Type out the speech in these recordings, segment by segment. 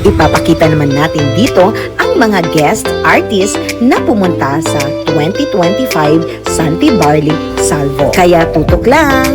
Ipapakita naman natin dito ang mga guest artists na pumunta sa 2025 Sante Barley Salvo. Kaya tutok lang!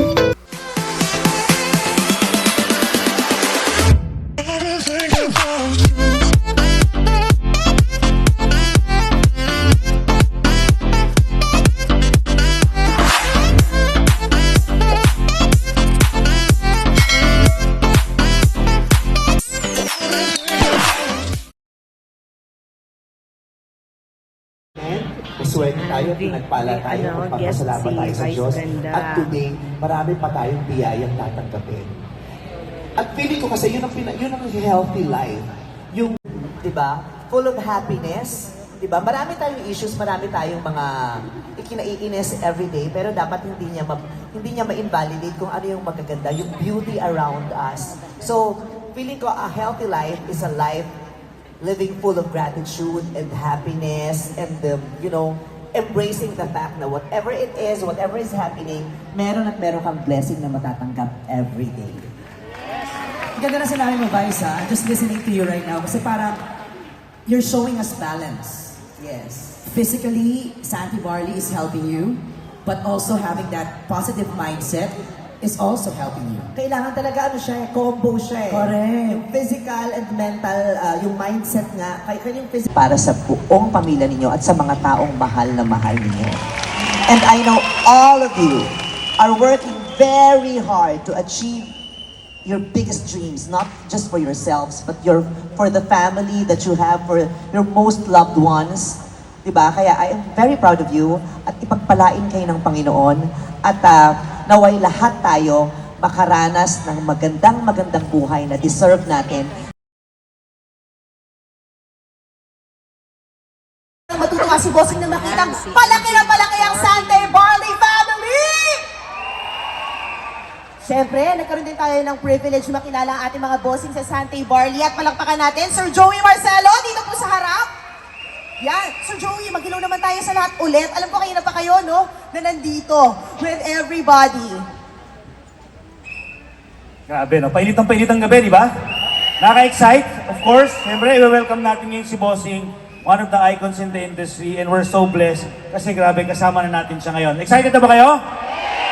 Swerte tayo, pinagpala tayo, magpapasalamat tayo sa Diyos. At today, marami pa tayong biyayang tatanggapin. At feeling ko kasi yun ang healthy life. Yung, di ba, full of happiness. Di ba, marami tayong issues, marami tayong mga ikinaiinis everyday, pero dapat hindi niya ma-invalidate kung ano yung magaganda, yung beauty around us. So, feeling ko a healthy life is a life living full of gratitude and happiness and, embracing the fact na whatever it is, whatever is happening, meron kang blessing na matatanggap every day. Ganda na sinabi mo, Vice, ha? I'm just listening to you right now kasi parang you're showing us balance. Yes. Physically, Sante Barley is helping you, but also having that positive mindset is also helping you. Kailangan talaga combo siya eh. Correct. Yung physical and mental, yung mindset nga, kaya yung physical. Para sa buong pamilya ninyo at sa mga taong mahal na mahal ninyo. And I know all of you are working very hard to achieve your biggest dreams, not just for yourselves, but for the family that you have, for your most loved ones. Diba? Kaya I am very proud of you at ipagpalain kayo ng Panginoon at naway lahat tayo makaranas ng magandang buhay na deserve natin. Matutuwa si Bossing na makitang palaki na palaki ang Sante Barley family! Siyempre, nagkaroon din tayo ng privilege makilala ang ating mga bossing sa Sante Barley at palakpakan natin, Sir Joey Marcelo, dito po sa harap. Yan, Sir Joey, maghilaw naman tayo sa lahat ulit. Alam ko kayo na pa kayo, no? Na nandito with everybody. Grabe, no? Painitang gabi, di ba? Naka-excite, of course. Siyempre, i-welcome natin ngayon si Bossing, one of the icons in the industry, and we're so blessed kasi grabe, kasama na natin siya ngayon. Excited na ba kayo?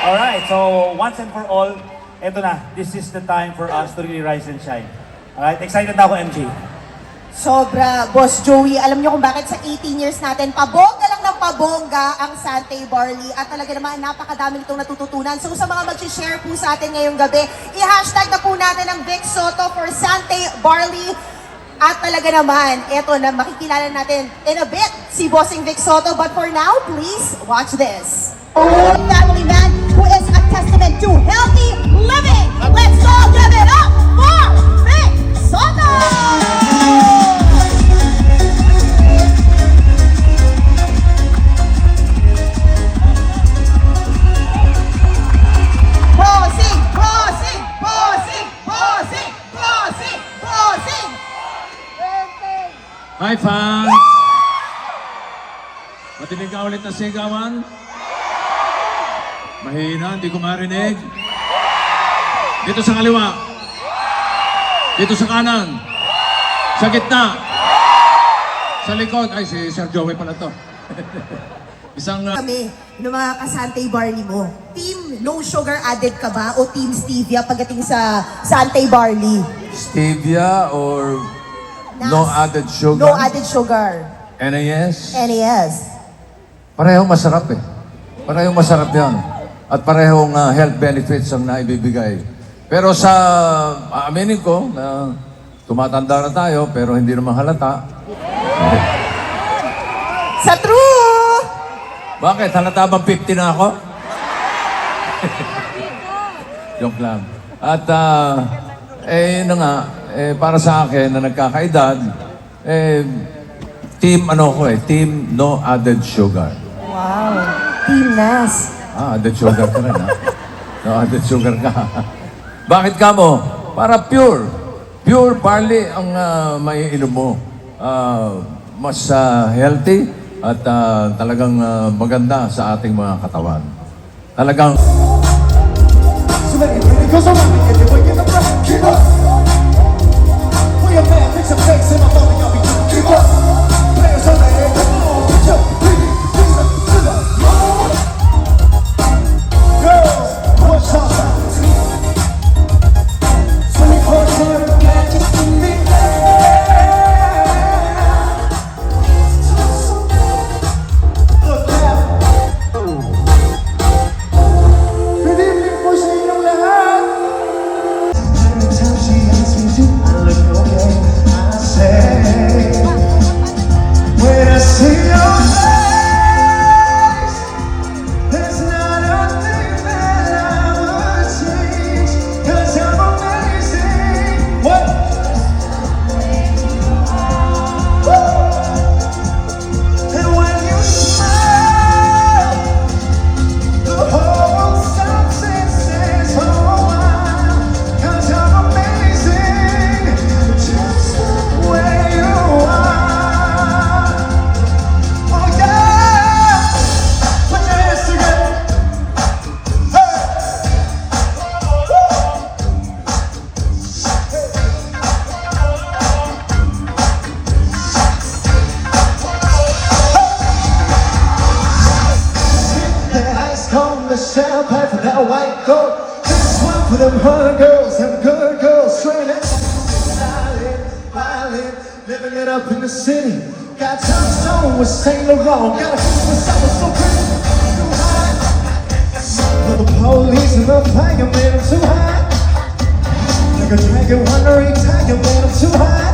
Alright, so once and for all, eto na, this is the time for us to really rise and shine. Alright, excited na ako, MJ. Sobra, Boss Joey. Alam niyo kung bakit sa 18 years natin, pabongga lang ng pabongga ang Sante Barley. At talaga naman, napakadami nitong natututunan. So sa mga mag-share po sa atin ngayong gabi, i-hashtag na po natin ang Vic Soto for Sante Barley. At talaga naman, eto na, makikilala natin in a bit si Bossing Vic Soto. But for now, please watch this. Family man who is a testament to healthy living. Let's all give it up for Vic Soto! Hi fans! Matinig ka ulit na sigawan? Mahina, hindi ko marinig. Dito sa kaliwa. Dito sa kanan. Sa gitna. Sa likod. Ay, si Sir Joey pala to. Isang... Kami, ng mga ka-Sante Barley mo, team no sugar added ka ba o team stevia pagdating sa Sante Barley? Stevia or no added sugar? No added sugar. NAS? NAS. Parehong masarap eh. Parehong masarap yan. At parehong health benefits ang naibibigay. Pero sa aaminin ko na tumatanda na tayo pero hindi naman halata. Sa true! Bakit? Halata bang 50 na ako? Joke lang. At yun na nga, para sa akin na nagkakaedad, team team no added sugar. Wow. Team Nas. Added sugar ka rin, ha? No, added sugar ka. Bakit ka mo? Para pure. Pure barley ang maiinom mo. Mas healthy at talagang maganda sa ating mga katawan. Talagang... So let me go so let me get it, we get the breath, keep up. We a man, fix a face. For them good girls, straight up. Violin, living it up in the city. Got Tom Stone with Saint Laurent. Got a hoop with someone so pretty. Too high. For the police and the fire, man, I'm too high. Like a dragon wandering tiger, man, I'm too high.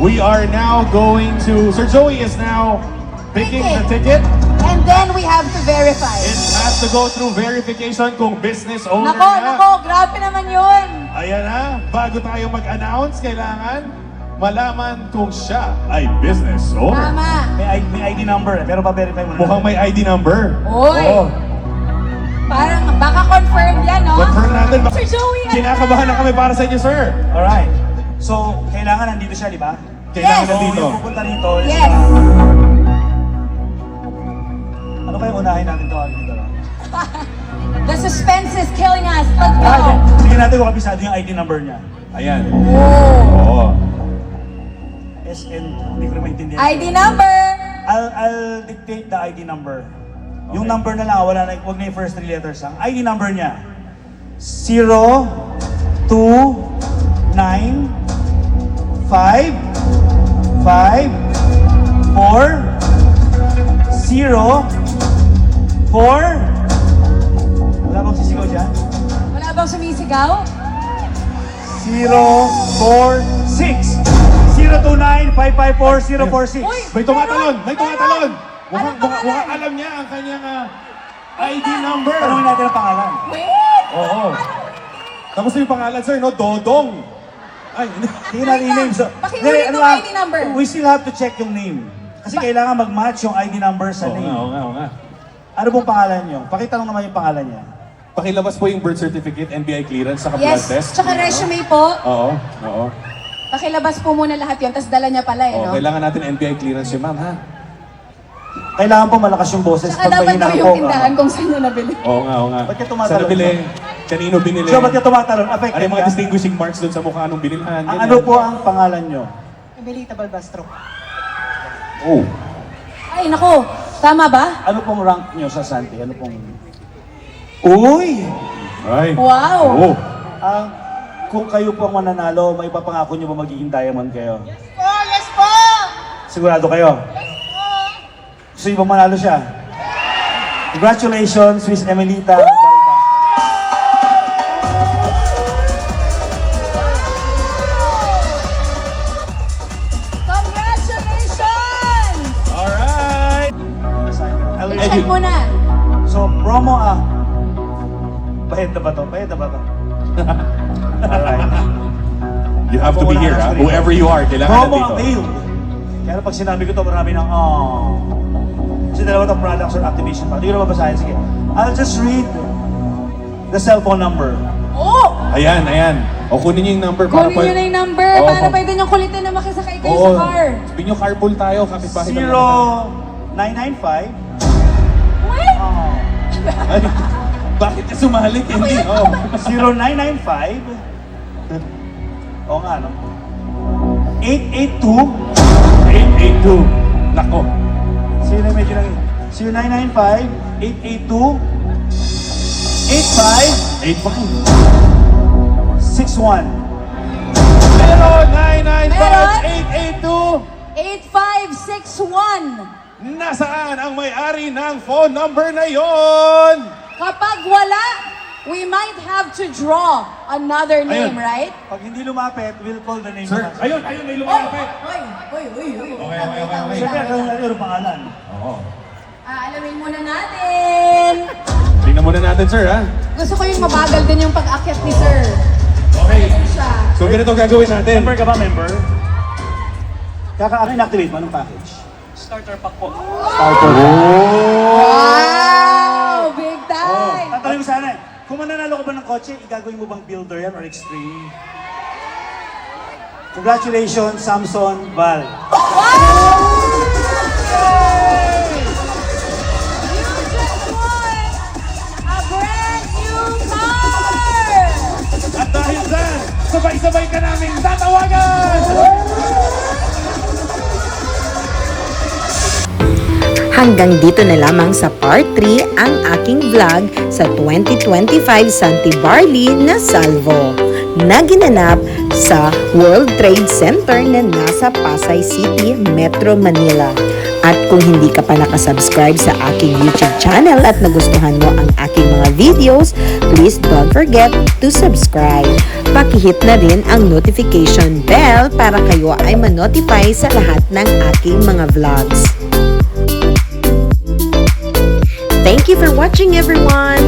We are now going to, Sir Joey is now picking the ticket. And then we have to verify. It has to go through verification kung business owner Nako, na. nako, grabe naman yun. Ayan na, bago tayo mag-announce, kailangan malaman kung siya ay business owner. Tama. May ID number eh, pero pa-verify mo na. Mukhang may ID number. Oy. Oo. Parang baka confirm yan, no? Confirm natin. Sir Joey, ano? Kinakabahan na kami para sa inyo, sir. Alright. So, kailangan nandito siya, di ba? Kailangan Yes. nandito. So, yung pupunta rito is... Yes. Ano kaya unahin natin ito? Dito lang. The suspense is killing us. Let's go. Sige natin kung kabisado yung ID number niya. Ayan. Oh. Oo. SN, hindi ko na maintindihan. ID number. I'll dictate the ID number. Yung number na lang, wala na, huwag na yung first three letters lang. ID number niya. 0, 2, 9, 5, 5, 4, 0, 4. Wala bang sisigaw dyan? Wala bang sumisigaw? 0, 4, 6. 029 554 046. Uy! May tumatalon! May tumatalon! Anong pangalan? Mukhang alam niya ang kanyang ID number. Tanungin natin ang pangalan. Wait! Oo. Tapos yung pangalan, sir, no? Dodong. Ay, Tingnan natin yung name. So, Pakiulit Hindi, yung ID number. We still have to check yung name. Kasi kailangan mag-match yung ID number sa Oo name. nga, oo nga, oo nga. Ano pong pangalan niyo? Pakita nung naman yung pangalan niya. Pakilabas po yung birth certificate, NBI clearance, saka blood Yes. test. Tsaka resume po. Oo, oo. Pakilabas po muna lahat yun, tapos dala niya pala eh, Oh, no? kailangan natin NBI clearance yun, ma'am, ha? Kailangan po malakas yung boses. Tsaka dapat po yung tindahan kung saan nyo nabili. Oo nga, oo nga. Ba't ka tumatalon? Sa nabili, kanino binili? So, ba't ka tumatalon? Ano Affected yung mga ka? distinguishing marks doon sa mukha nung binilhan? Ang ganyan. ano po ang pangalan niyo? Emelita Balbastro. Oh. Ay, nako. Tama ba? Ano pong rank niyo sa Santi? Ano pong... Uy! Ay. Wow! Oh. Ang kung kayo po ang mananalo, may papangako niyo ba magiging diamond kayo? Yes po! Sigurado kayo? Gusto niyo ba manalo siya? Congratulations, Miss Emelita Balbastro. Congratulations! Alright. Check mo na. So, promo bayad na ba to? Bayad na ba to? Alright. You have to be here, ha? Whoever you are, kailangan Promo nandito. availed. Kaya pag sinabi ko to, marami ng Kasi dalawa itong products or activation pa. Hindi ko na babasahin. Sige. I'll just read the cellphone number. Oh! Ayan, ayan. O kunin niyo yung number para Kunin nyo na yung number Oo, para pa- pwede nyo kulitin na makisakay kayo Oo. sa car. Sabihin nyo, carpool tayo, kapitbahay kami. 0995. Wait! Ay, bakit ka sumalik? Hindi, oh. 0995 Oo nga, no? 882. 882. Nako. Sino medyo lang 0995 882 85 85. 61. 0995-882. 8561. Nasaan ang may-ari ng phone number na yon? Kapag wala, we might have to draw another name, Ayun. right? Pag hindi lumapit, we'll call the name. Sir, ayun, may lumapit. Oy! Okay. Siyempre, gawin natin yung pangalan. Oo. Alamin muna natin. Tingnan muna natin, sir, ha? Gusto ko yung mabagal din yung pag-akyat ni Sir. Okay. Siya. So, ganito gagawin natin. Member ka ba, member? Kaka-activate mo anong package? Starter pack po. Starter pack. Wow! Big time! Tatanungin ko sana, kung mananalo ka ba ng kotse, igagawin mo bang builder yan or extreme? Congratulations, Samson Val. You just won a brand new car! At dahil dyan, sabay-sabay ka namin tatawagan! Hanggang dito na lamang sa part 3 ang aking vlog sa 2025 Santi Barley na Salvo na ginanap sa World Trade Center na nasa Pasay City, Metro Manila. At kung hindi ka pa nakasubscribe sa aking YouTube channel at nagustuhan mo ang aking mga videos, please don't forget to subscribe. Pakihit na rin ang notification bell para kayo ay ma-notify sa lahat ng aking mga vlogs. Thank you for watching, everyone!